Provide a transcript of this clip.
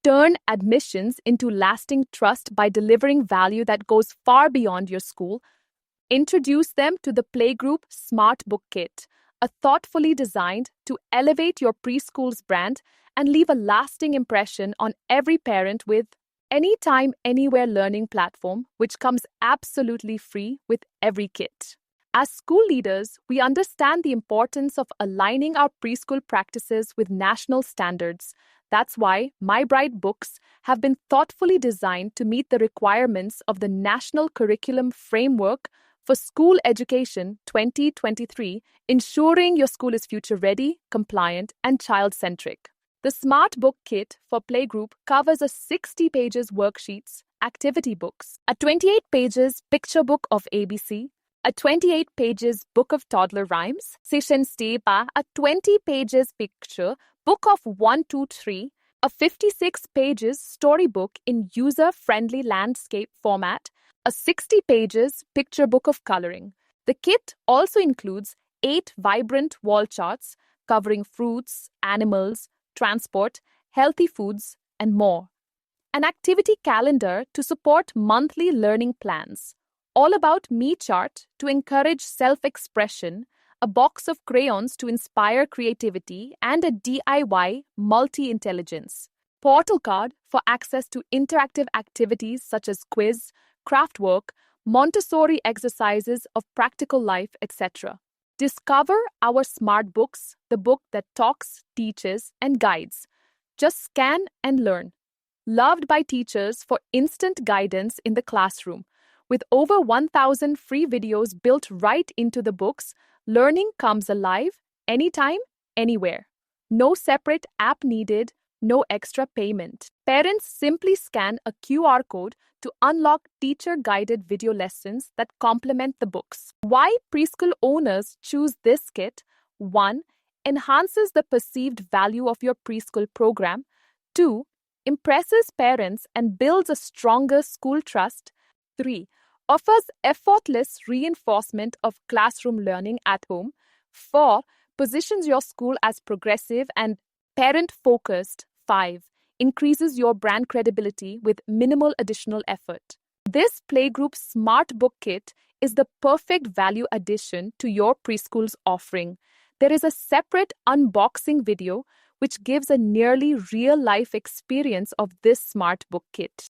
Turn admissions into lasting trust by delivering value that goes far beyond your school. Introduce them to the Playgroup Smart Book Kit, a thoughtfully designed to elevate your preschool's brand and leave a lasting impression on every parent with Anytime, Anywhere learning platform, which comes absolutely free with every kit. As school leaders, we understand the importance of aligning our preschool practices with national standards. That's why My Bright books have been thoughtfully designed to meet the requirements of the National Curriculum Framework for School Education 2023, ensuring your school is future-ready, compliant, and child-centric. The Smart Book Kit for Playgroup covers a 60 pages worksheets, activity books, a 28 pages picture book of ABC, a 28 pages book of toddler rhymes, Session Steba, a 20 pages picture book of 1, 2, 3, a 56 pages storybook in user-friendly landscape format, a 60 pages picture book of coloring. The kit also includes 8 vibrant wall charts covering fruits, animals, transport, healthy foods, and more. An activity calendar to support monthly learning plans. All About Me chart to encourage self-expression, a box of crayons to inspire creativity, and a DIY multi-intelligence. Portal card for access to interactive activities such as quiz, craft work, Montessori exercises of practical life, etc. Discover our smart books, the book that talks, teaches, and guides. Just scan and learn. Loved by teachers for instant guidance in the classroom. With over 1,000 free videos built right into the books, learning comes alive anytime, anywhere. No separate app needed, no extra payment. Parents simply scan a QR code to unlock teacher-guided video lessons that complement the books. Why preschool owners choose this kit? 1. Enhances the perceived value of your preschool program. 2. Impresses parents and builds a stronger school trust. 3. Offers effortless reinforcement of classroom learning at home. 4. Positions your school as progressive and parent-focused. 5. Increases your brand credibility with minimal additional effort. This Playgroup Smart Book Kit is the perfect value addition to your preschool's offering. There is a separate unboxing video which gives a nearly real-life experience of this Smart Book Kit.